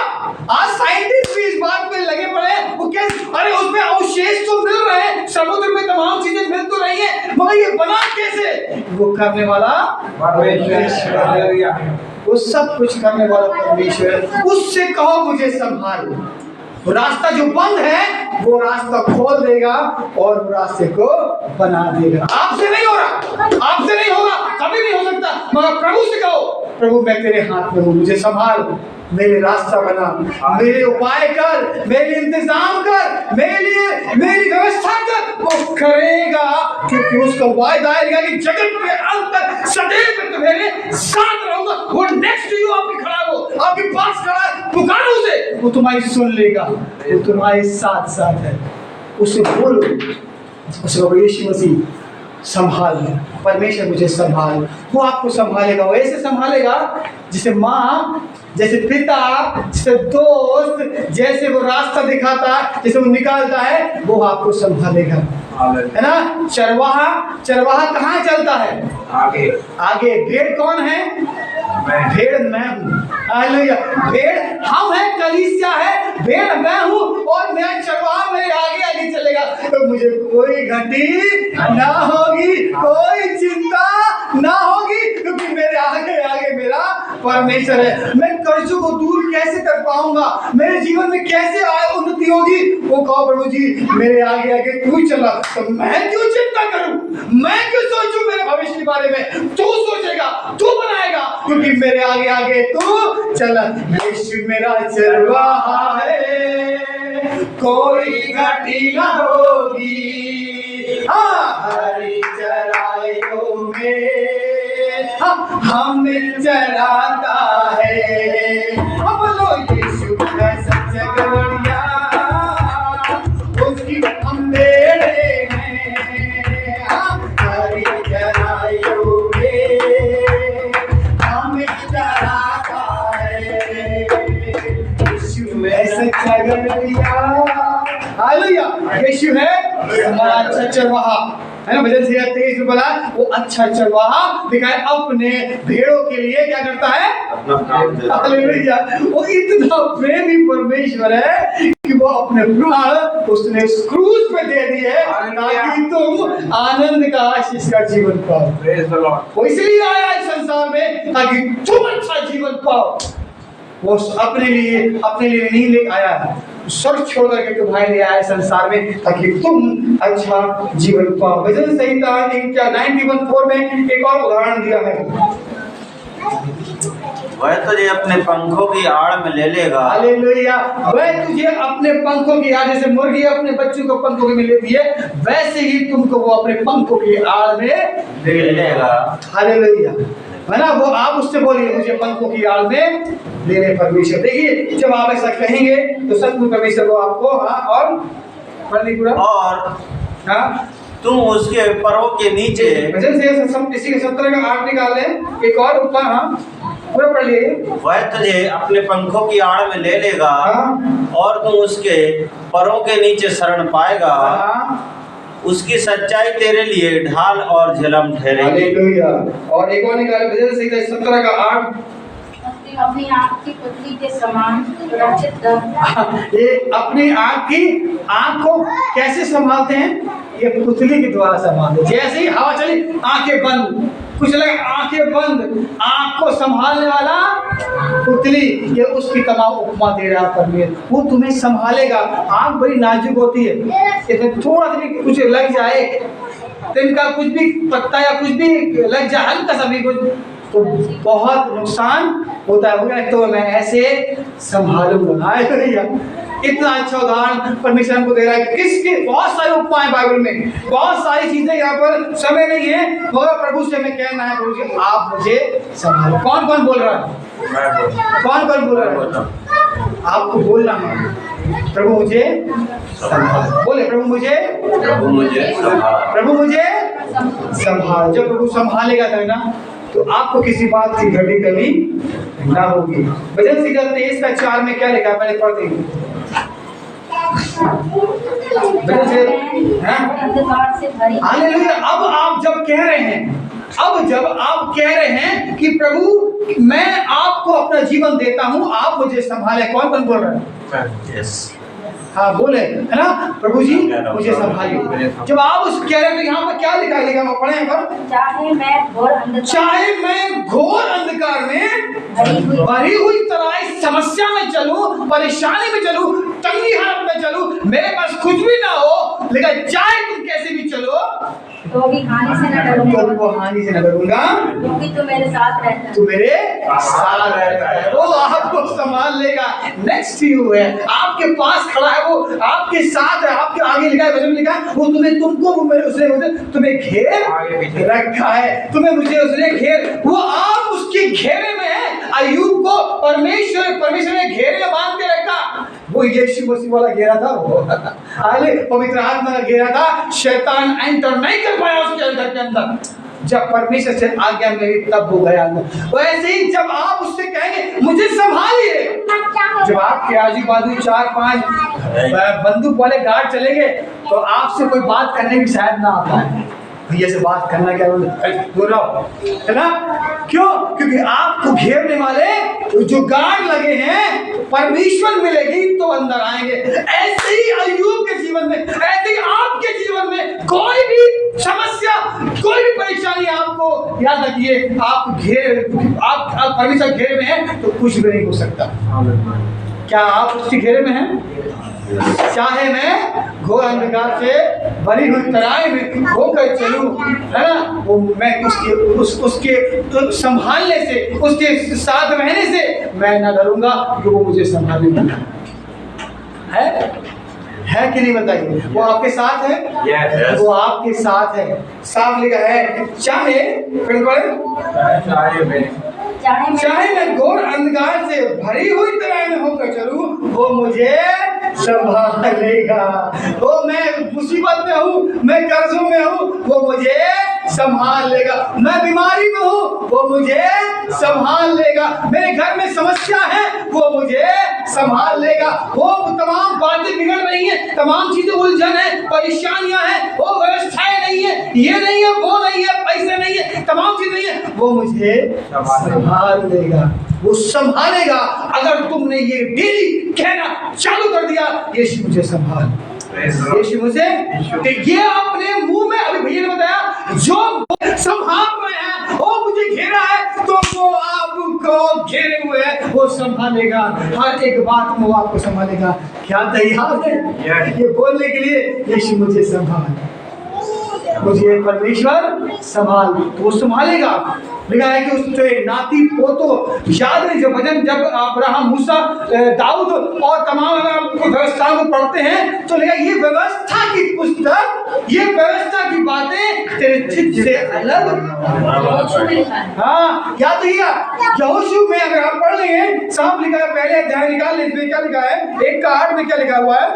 आज साइंटिस्ट भी इस बात में लगे पड़े। वो कैसे? अरे उसमें अवशेष तो मिल रहे हैं, समुद्र में तमाम चीजें मिल तो रही है, मगर ये बना कैसे? वो करने वाला परमेश्वर, वो सब कुछ करने वाला परमेश्वर। उससे कहो मुझे संभाल। वो रास्ता जो बंद है वो रास्ता खोल देगा और वो रास्ते को बना देगा। आपसे नहीं हो रहा, आपसे नहीं होगा, कभी नहीं हो सकता, मगर प्रभु से कहो प्रभु मैं तेरे हाथ में हूँ, मुझे संभाल, मेरे रास्ता बना, मेरे उपाय कर, मेरे इंतजाम कर, मेरे लिए मेरी व्यवस्था कर। वो करेगा क्योंकि उसका वायदा आएगा कि जगत के अंत तक सदैव मैं तुम्हारे साथ रहूंगा। वो नेक्स्ट टू यू आपके खड़ा हो, आपके पास खड़ा है, पुकारो उसे, वो तुम्हारी सुन लेगा, वो तुम्हारे साथ साथ है। उसे बोलो, उसे कहो यीशु मसीह संभाल, परमेश्वर मुझे संभाल। वो आपको संभालेगा। वो ऐसे संभालेगा जैसे माँ, जैसे पिता, जैसे दोस्त, जैसे वो रास्ता दिखाता है, जैसे वो निकालता है, वो आपको संभालेगा, है ना। चरवाहा कहाँ चलता है? आगे। आगे। भेड़ कौन है? भेड़ मैं हूँ। हालेलुया। भेड़ हम हैं, कलीसिया है, भेड़ मैं हूँ और मैं चरवाहा मेरे आगे आगे चलेगा तो मुझे कोई घटी ना होगी, कोई चिंता ना होगी, क्योंकि मेरे आगे आगे मेरा परमेश्वर है। मैं कर्जों को दूर कैसे कर पाऊंगा? मेरे जीवन में कैसे उन्नति होगी? वो कहो प्रभु जी मेरे आगे आगे तू चला, तो मैं क्यों चिंता करूं? मैं क्यों सोचूं मेरे भविष्य के बारे में? तू सोचेगा, तू बनाएगा, क्योंकि मेरे आगे आगे तू चला। यीशु मेरा चरवाहा है, कोई घटी ना होगी। हरी चराइयों में हमें चराता है। अब लो यीशु का सच गवैया, उसकी हम बेड़े हैं। हरी हालेलुया। यीशु है हमारा अच्छा चरवाहा, है ना। भजन 23 में बोला वो अच्छा चरवाहा दिखाए अपने भेड़ों के लिए क्या करता है, अपना काम देता है। हालेलुया। वो इतना प्रेमी परमेश्वर है कि वो अपने प्राण उसने क्रूस पे दे दिए ताकि तुम आनंद का आशीष का जीवन पाओ। Praise the Lord. वो इसलिए आया इस संसार में ताकि तुम अच्छा जीवन पाओ। वो अपने लिए नहीं ले आया है, स्वर्ग छोड़ करके तुम्हारे लिए आया संसार में ताकि तुम अच्छा जीवन पाओ। भजन संहिता 91:4 में एक और उदाहरण दिया है। वह तुझे अपने पंखों की आड़ में ले लेगा। हालेलुया। वह तुझे अपने पंखों की आड़, जैसे मुर्गी अपने बच्चों को पंखों में लेती है, वैसे ही तुमको वो अपने पंखों की आड़ में ले लेगा। हालेलुया, है ना। वो आप उससे बोलिए मुझे पंखों की आड़ में ले ले परमेश्वर। देखिए जब आप ऐसा कहेंगे तो सचमुच परमेश्वर वो आपको, हाँ, और पढ़ने पूरा, और हाँ, तुम उसके परों के नीचे। भजन से सब इसी के 17 का 8 निकाल लें, एक और ऊपर, हाँ पूरा पढ़ लिए। वह तुझे अपने पंखों की आड़ में ले लेगा, हाँ, और तुम उसके परों के नीचे शरण पाएगा। हाँ, उसकी सच्चाई तेरे लिए ढाल और झिलम ठहरेगी। हालेलुया। और एक और निकाले भजन से 17 का 8। अपनी आँख की पुतली के समान सुरक्षित रख। ये अपनी आँख को कैसे संभालते हैं, ये पुतली के द्वारा संभालते हैं। जैसे ही हवा चली आंखें बंद, कुछ लगे आंखें बंद, आँख को संभालने वाला पुतली, ये उसकी तमाम उपमा दे रहा है परमेश्वर। वो तुम्हें संभालेगा। आँख बड़ी नाजुक होती है, इसमें थोड़ा सा भी कुछ लग जाए, तिनका कुछ भी पत्ता या कुछ भी लग जाए, हल्का सा भी कुछ, तो बहुत नुकसान होता है। तो मैं ऐसे संभालूंगा। इतना अच्छा उदाहरण परमेश्वर हमको दे रहा है। किसके बहुत सारे उपमाएं बाइबल में, बहुत सारी चीजें, यहाँ पर समय नहीं है, मगर प्रभु से हमें कहना है, प्रभु जी आप मुझे संभालो। कौन कौन बोल रहा है, कौन कौन बोल रहा है, आपको बोलना है प्रभु मुझे संभाल। बोले प्रभु मुझे संभाल। प्रभु मुझे संभाल। जब प्रभु संभालेगा था ना, तो आपको किसी बात की घटी कमी ना होगी। भजन संहिता 23 का 4 में क्या लिखा है, पहले पढ़ देंगे। अंधकार से भरी। हालेलुया। अब आप जब कह रहे हैं कि प्रभु मैं आपको अपना जीवन देता हूँ, आप मुझे संभाले, कौन कौन बोल रहे हैं? यस, हाँ बोले, है ना, प्रभु जी मुझे संभालिए। जब आप उस कह रहे हैं तो यहाँ पर क्या लिखा है, पढ़े यहाँ पर, चाहे मैं घोर अंधकार में भरी हुई तराई समस्या में चलूं, परेशानी में चलूं, तंगी हालत में चलूं, मेरे पास कुछ भी ना हो, लेकिन चाहे तुम कैसे भी चलो तो भी हानि से न डरूंगा, तो हानि से न डरूंगा, क्योंकि तू मेरे साथ रहता है। तू मेरे साथ रहता है। वो आपको संभाल लेगा, नेक्स्ट यू है, आपके पास खड़ा है, वो आपके साथ है, आपके आगे लिखा है, वचन लिखा है, वो उसने तुम्हें घेर रखा है, तुम्हें मुझे उसने घेर, वो आप उसके घेरे में है। अय्यूब को परमेश्वर ने घेरे में बांध के रखा। वो यीशु मसीह वाला घेरा था, वो पवित्र आत्मा का घेरा था। शैतान एंटर नहीं कर पाया उसके घर के अंदर। जब परमेश्वर से आज्ञा मिली तब वो गया अंदर। वैसे ही जब आप उससे कहेंगे मुझे संभालिए, जब आपके आजू बाजू 4-5 बंदूक वाले गार्ड चलेंगे तो आपसे कोई बात करने की शायद ना आता है, भैया से बात करना क्या बोल रहा हो, है ना। क्यों? क्योंकि आपको घेरने वाले जो गार्ड लगे हैं, परमेश्वर मिलेगी तो अंदर आएंगे। ऐसे ही अय्यूब के जीवन में, ऐसे ही आपके जीवन में कोई भी समस्या, कोई भी परेशानी आपको, याद रखिए आप परमेश्वर घेरे में हैं तो कुछ भी नहीं हो सकता। क्या आप उसके घेरे में हैं? चाहे मैं घोर अंधकार से भरी हुई तराई में होकर चलूं, है ना, वो मैं उसके संभालने से, उसके साथ रहने से मैं न डरूंगा, कि वो मुझे संभालेगा। है कि नहीं बताइए? वो आपके साथ है, yes. वो आपके साथ है। साफ लिखा है, चाहे मैं घोर अंधकार से भरी हुई तराई में होकर चलूं, वो मुझे संभालेगा। वो मैं मुसीबत में हूँ, मैं कर्जों में हूँ, वो मुझे संभाल लेगा। मैं बीमारी में हूँ, वो मुझे संभाल लेगा। मेरे घर में समस्या है, वो मुझे संभाल लेगा। वो तमाम बातें बिगड़ रही हैं, तमाम चीजें उलझन है, परेशानियां हैं, वो व्यवस्थाएं नहीं है, ये नहीं है, वो नहीं है, पैसे नहीं है, तमाम चीज नहीं है, वो मुझे संभाल लेगा। वो संभालेगा। अगर तुमने ये डेली कहना चालू कर दिया, यीशु मुझे संभाल, यीशु मुझे, ये अपने मुंह में, अभी भैया ने बताया, जो संभाल रहे हैं, वो मुझे घेरा है, तो वो आपको घेरे हुए है, वो संभालेगा। हर एक बात में वो आपको संभालेगा। क्या तैयार है ये बोलने के लिए, यीशु मुझे संभाल, मुझे परमेश्वर संभाल, तो वो संभालेगा। लिखा है कि उसके नाती पोतो, याद है जो वचन, जब अब्राहम, मूसा, दाऊद और तमाम व्यवस्थाओं को पढ़ते हैं, तो लिखा ये व्यवस्था की पुस्तक, ये व्यवस्था की बातें तेरे चित्त से अलग। हाँ, क्या तो यहोशू में अगर आप पढ़ लेंगे, साफ लिखा है, पहले अध्याय निकाल लें, इसमें क्या लिखा है, 1:8 में क्या लिखा हुआ है,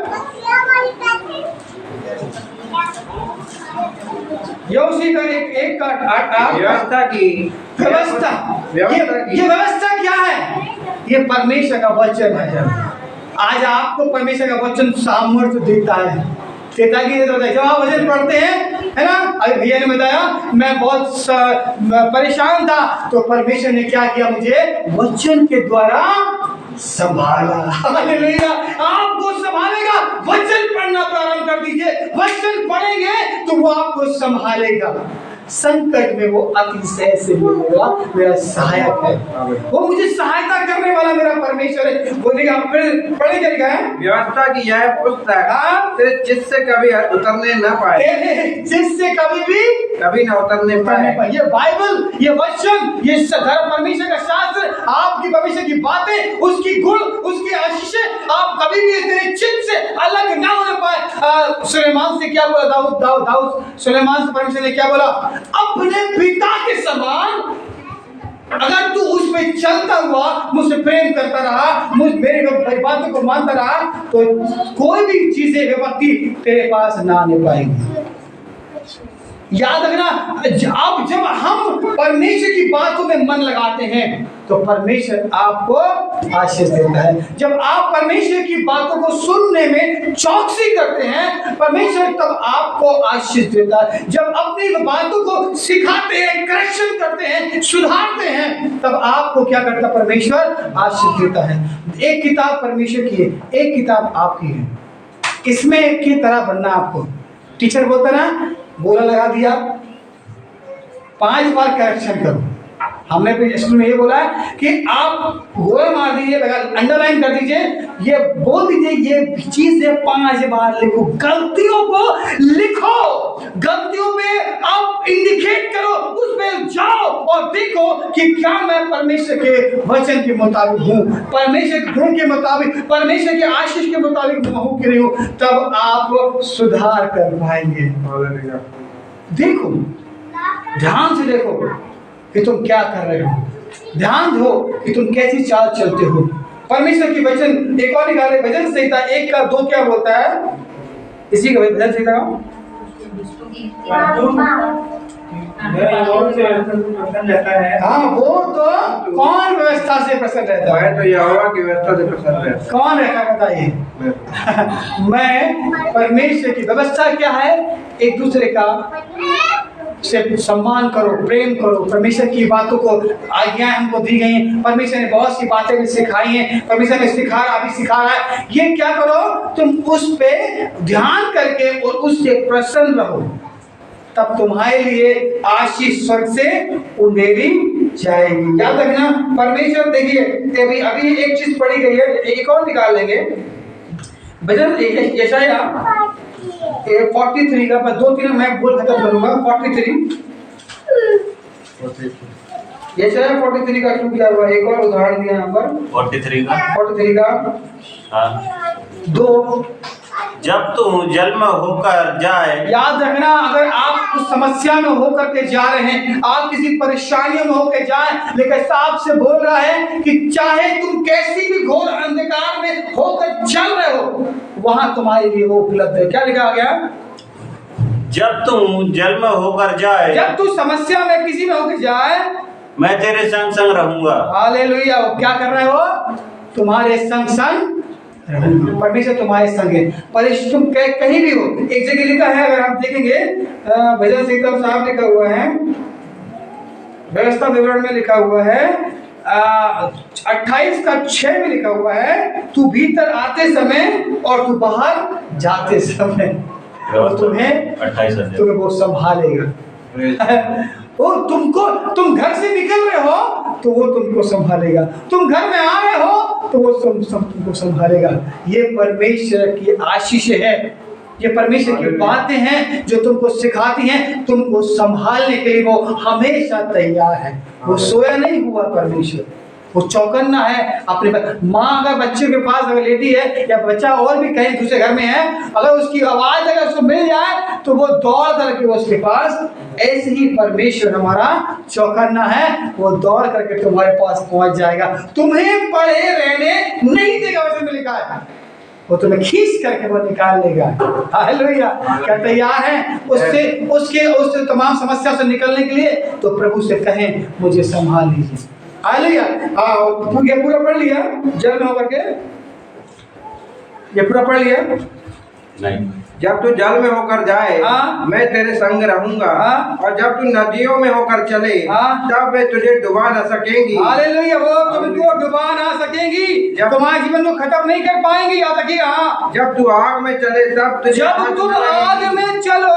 यहोशू का 1:8 व्यवस्था की व्यवस्था, ये व्यवस्था क्या है? ये परमेश्वर का वचन है। आज आपको परमेश्वर का वचन सामर्थ्य देता है, देता कि जब आप वचन पढ़ते हैं, है ना, अभी भैया ने बताया, मैं बहुत परेशान था, तो परमेश्वर ने क्या किया, मुझे वचन के द्वारा संभाला। हालेलुया, आपको संभालेगा। वचन पढ़ना प्रारंभ कर दीजिए, वचन पढ़ेंगे तो वो आपको संभालेगा। संकट में वो अतिशय से बोलेगा, मेरा सहायक है, वो मुझे सहायता करने वाला मेरा परमेश्वर है। बोलेगा, फिर पढ़े क्या लिखा है, व्यवस्था की यह पुस्तक तेरे जिससे कभी उतरने न पाए, जिससे कभी न उतरने पाए। ये बाइबल, ये वचन, ये परमेश्वर का शास्त्र, आपकी भविष्य की बातें, उसकी गुण, उसकी आशीषें, आप कभी भी तेरे चित्त से अलग ना हो पाए। सुलेमान से क्या बोला दाऊद, सुलेमान से परमेश्वर ने क्या बोला, अपने पिता के समान अगर तू उस पे चलता हुआ, मुझसे प्रेम करता रहा, मेरे बातों को मानता रहा, तो कोई भी चीजें, विपत्ति तेरे पास ना आने पाएगी। याद रखना, अब जब हम परमेश्वर की बातों में मन लगाते हैं, तो परमेश्वर आपको आशीष देता है। जब आप परमेश्वर की बातों को सुनने में चौकसी करते हैं, परमेश्वर तब आपको आशीष देता है। जब अपनी बातों को सिखाते हैं, करेक्शन करते हैं, सुधारते हैं, तब आपको क्या करता, परमेश्वर आशीष देता है। एक किताब परमेश्वर की है, एक किताब आपकी है। इसमें की तरह बनना आपको। टीचर बोलता ना, बोला लगा दिया, 5 बार करेक्शन करो। हमने भी स्कूल में ये बोला है कि आप गोला मार दीजिए, लगा अंडरलाइन कर दीजिए, ये बोल दीजिए, ये चीजें 5 बार लिखो, गलतियों को लिखो, गलतियों पे आप इंडिकेट करो, उस पे जाओ और देखो कि क्या मैं परमेश्वर के वचन के मुताबिक हूँ, परमेश्वर के गुण के मुताबिक, परमेश्वर के आशीष के मुताबिक हूँ कि नहीं हूँ। तब आप सुधार कर पाएंगे। देखो, ध्यान से देखो कि तुम क्या कर रहे हो, ध्यान दो कि तुम कैसी चाल चलते हो। परमेश्वर की वचन एक और निकाले, भजन संहिता 1:2 क्या बोलता है, इसी का भजन संहिता हाँ, वो तो कौन व्यवस्था से प्रसन्न रहता है, तो यहोवा की व्यवस्था से प्रसन्न रहता है। कौन रहता है बताइए। मैं, परमेश्वर की व्यवस्था क्या है, एक दूसरे का से सम्मान करो, प्रेम करो। परमेश्वर की बातों को आज्ञाएं हमको दी गई हैं, परमेश्वर ने बहुत सी बातें भी सिखाई हैं, परमेश्वर ने सिखा रहा, अभी सिखा रहा है। ये क्या करो, तुम उस पे ध्यान करके और उससे प्रसन्न रहो, तब तुम्हारे लिए आशीष स्वर्ग से उंडेली जाएगी। याद रखना, परमेश्वर देखिए, अभी एक चीज पढ़ी गई है, एक और निकाल लेंगे। भजन यशाया 43 का, 2-3 मैं बोल खत्म करूंगा। 43 यशाया 43 का क्यों किया हुआ, एक और उदाहरण दिया यहाँ पर 43 का 2। जब तुम जन्म होकर जाए, याद रखना, अगर आप उस समस्या में होकर के जा रहे हैं, आप किसी परेशानियों में होकर जाए, लेकिन साहब से बोल रहा है कि चाहे तुम कैसी भी घोर अंधकार में होकर चल रहे हो, वहां तुम्हारे लिए वो उपलब्ध है। क्या लिखा गया, जब तुम जल में होकर जाए, जब तू समस्या में किसी में होकर जाए, मैं तेरे संग संग रहूंगा। हालेलुया। वो क्या कर रहा है? वो तुम्हारे संग संग रहूंगा। परमेश्वर तुम्हारे संग है। पर तुम कहीं भी हो, एक जगह लिखा है, अगर आप देखेंगे भजन संहिता साहब लिखा हुआ है, व्यवस्था विवरण में लिखा हुआ है 28:6 में लिखा हुआ है, तू भीतर आते समय और तू बाहर जाते समय और तुम्हें वो संभालेगा। वो तुम घर से निकल रहे हो तो वो तुमको संभालेगा, तुम घर में आ रहे हो तो वो तुमको संभालेगा। ये परमेश्वर की आशीष है, ये परमेश्वर की बातें हैं जो तुमको सिखाती हैं, तुमको संभालने के लिए वो हमेशा तैयार है। वो सोया नहीं हुआ परमेश्वर, वो चौकन्ना है अपने पर। माँ अगर बच्चे के पास अगर लेटी है या बच्चा और भी कहीं दूसरे घर में है, अगर उसकी आवाज अगर उसको मिल जाए तो वो दौड़ करके वो उसके पास, ऐसे ही परमेश्वर हमारा चौकन्ना है, वो दौड़ करके तुम्हारे पास पहुंच जाएगा, तुम्हें पड़े रहने नहीं देगा। वचन में लिखा है वो तुम्हें खींच करके वो निकाल लेगा। हालेलुया। क्या तैयार है उससे तमाम समस्या से निकलने के लिए? तो प्रभु से कहें मुझे संभाल लीजिए। हालेलुया। हाँ, ये पूरा पढ़ लिया जल में होकर के? ये पूरा पढ़ लिया? नहीं। जब तू जल में होकर जाए, मैं तेरे संग रहूंगा, और जब तू नदियों में होकर चले, तब वे तुझे डुबा न सकेंगी। हालेलुया। वो तुमको डुबा ना सकेंगी, तुम्हारे जीवन को खत्म नहीं कर पाएंगी। याद रखिएगा, जब तू आग में चले तब तुझे, जब तुम आग में चलो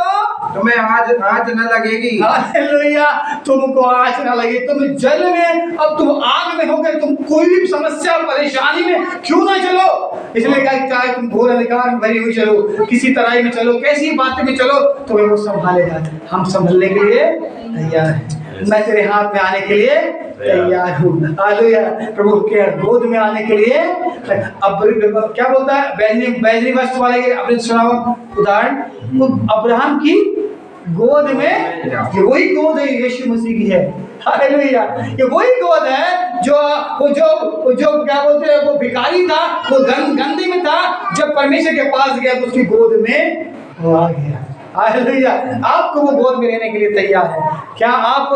तुम्हें आँच न लगेगी। हालेलुया। तुमको आँच न लगे, तुम जल में, अब तुम आग में होकर तुम कोई भी समस्या परेशानी में क्यों ना चलो, इसलिए चाहे तुम घोर अंधकार में भरी हुई चलो, किसी तराई में चलो, कैसी बातें में चलो, तुम्हें वो संभालेगा। हम संभलने के लिए तैयार हैं, मैं तेरे हाथ में आने के लिए तैयार हूँ। हालेलुया। प्रभु के गोद में आने के लिए। अब क्या बोलता है बैजनी वस्त्र वाले, आपने सुना उदाहरण, अब्राहम की गोद में, ये वही गोद है यीशु मसीह की है। हालेलुया। ये वही गोद है जो क्या बोलते हैं, वो भिखारी था, वो गंदे में था, जब परमेश्वर के पास गया तो उसकी गोद में वो आ गया। हालेलुया। आपको वो गोद में रहने के लिए तैयार है। क्या आप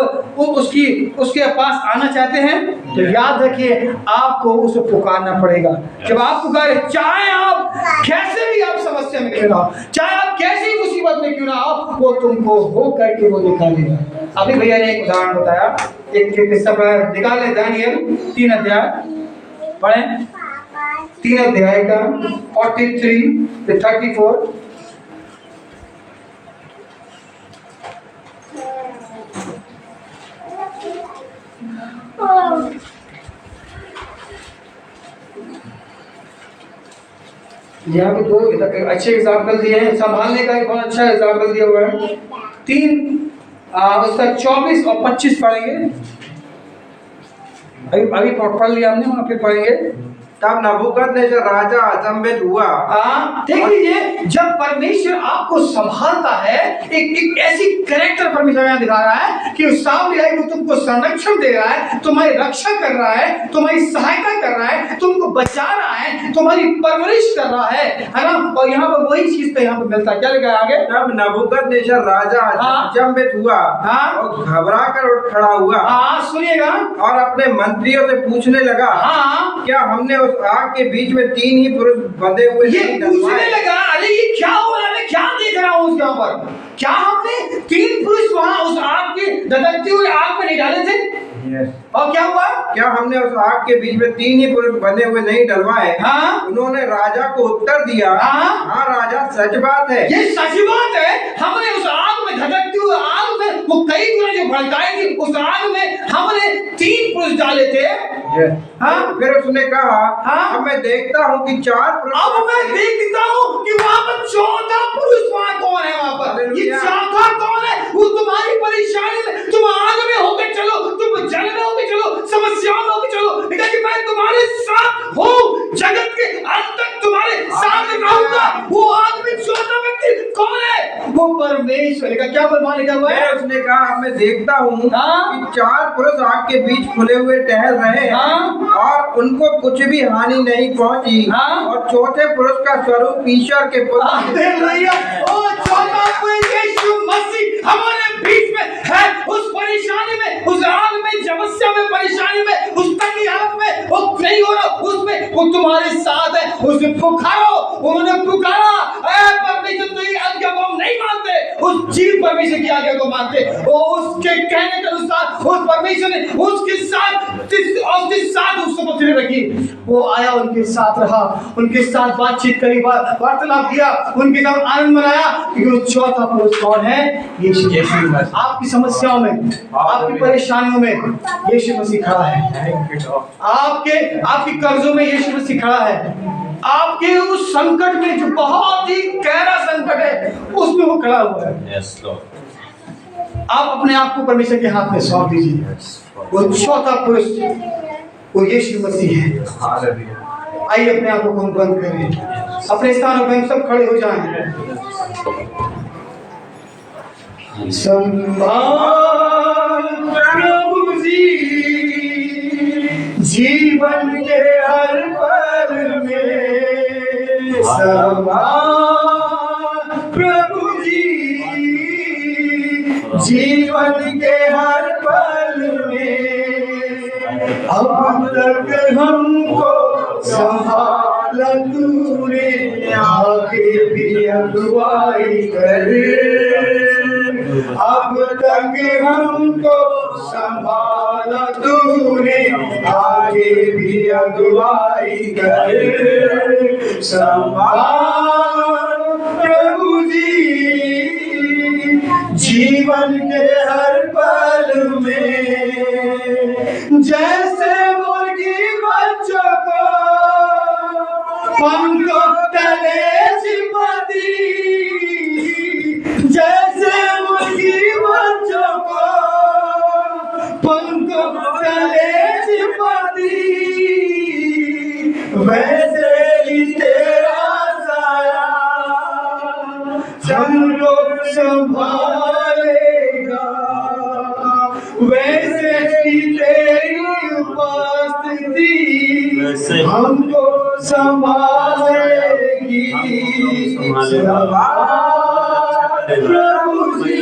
उसके पास आना चाहते हैं? तो याद रखिए, आपको उसे पुकारना पड़ेगा। जब आप पुकारे, चाहे आप कैसे भी आप समस्या में क्यों ना हो, चाहे आप कैसी मुसीबत में क्यों ना हो, वो तुमको हो करके वो निकालेगा। अभी भैया ने एक उदाहरण बताया, एक किस्सा निकाले, दानियल 3 अध्याय पढ़ें, 3 अध्याय का 43 से 34। यहाँ पे 2 अच्छे एग्जाम्पल दिए हैं, संभालने का एक बहुत अच्छा एग्जाम्पल दिया हुआ है। 3 उसका 24 और 25 पढ़ेंगे। अभी पढ़ लिया हमने, वहाँ फिर पढ़ेंगे। तब नबूकदनेस्सर राजा अचंभित हुआ। देख लीजिए, जब परमेश्वर आपको संभालता है, एक ऐसी कैरेक्टर परमेश्वर यहाँ दिखा रहा है कि उस सामने है, वो तुमको संरक्षण दे रहा है, तुम्हारी रक्षा कर रहा है, तुम्हारी सहायता कर रहा है, तुमको बचा रहा है, तुम्हारी परवरिश कर रहा है ना। और यहाँ पर वही चीज तो यहाँ पर मिलता है। क्या लिखा है आगे? तब नबूकदनेस्सर राजा अचंभित हुआ और घबरा कर उठ खड़ा हुआ। सुनिएगा, और अपने मंत्रियों से पूछने लगा, क्या हमने उस आग के बीच में 3 ही पुरुष बंधे हुए? ये पूछने लगा, अरे ये क्या हो रहा है, मैं क्या देख रहा हूँ यहाँ पर? क्या हमने 3 पुरुष वहाँ उस आग के धधकते हुए आग में नहीं डाले थे? और क्या हुआ? क्या हमने उस आग के बीच में 3 ही पुरुष बंधे हुए नहीं डलवाए? उन्होंने राजा को उत्तर दिया, हाँ राजा, सच बात है। ये सच बात है, हमने उस आग में धधकते हुए आग में, वो कई गुना जो भड़काई थी, उस आग में हमने 3 पुरुष डाले थे। फिर उसने कहा, अब मैं देखता हूँ कि 4 पुरुष, अब मैं देखता हूँ कि वहाँ पर 14 पुरुष, वहाँ कौन है? वहाँ पर ये 4 कौन है? वो तुम्हारी परेशानी में, तुम आग में होकर चलो, तुम जल में होकर चलो, समस्याओं में होकर चलो, लेकिन कि मैं तुम्हारे साथ हूँ, जगत के अंत तक तुम्हारे साथ रहूंगा। वो आग में 14 व्यक्ति कौन है? वो परमेश्वर का। क्या फरमान लिखा हुआ है? उसने कहा, अब मैं देखता हूँ कि 4 पुरुष आग के बीच खुले हुए टहल रहे हैं, और उनको कुछ भी हानि नहीं पहुंची, और चौथे पुरुष का स्वरूप ईश्वर के पुत्र। हालेलुया। ओ चौथा पुरुष यीशु परमेश्वर की आज्ञा को मानते, वो उसके कहने के अनुसार उस परमेश्वर ने उसके साथ उस समझने रखी। वो आया, उनके साथ रहा, उनके साथ बातचीत करी, वार्तालाप किया, उनके साथ आनंद मनाया, क्योंकि वो चौथा पुरुष कौन है? यीशु मसीह। आपकी समस्याओं में, आपकी परेशानियों में यीशु मसीह खड़ा है। आपकी कर्जों में यीशु मसीह खड़ा है। आपके उस संकट में जो बहुत ही गहरा संकट है, उसमें वो खड़ा हुआ है। Yes, Lord. आप अपने आप को परमेश्वर के हाथ में सौंप दीजिए। वो चौथा पुरुष वो यीशु मसीह है। आइए अपने आप को हम बंद करें, अपने स्थानों पर हम सब खड़े हो जाएं। संभाल प्रभु जी जीवन के हर पल में, संभाल प्रभु जी जीवन के हर पल में, अब तक हमको संभाला तूने, आगे भी अगुवाई करे। अब तक हमको संभाला तूने, आगे भी अगुवाई करे। संभाल प्रभु जी जीवन के हर पल में, जैसे मुर्गी बच्चों को पंखों तले छिपाती, जैसे मुर्गी बच्चों को पंखों तले छिपाती, वैसे ही तेरा साया हमको संभालेगा, वैसे ही तेरी उपस्थिति हमको संभालेगी। प्रभु जी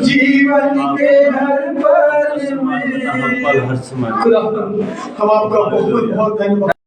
जीवन के हर पल में, हम आपका बहुत बहुत धन्यवाद।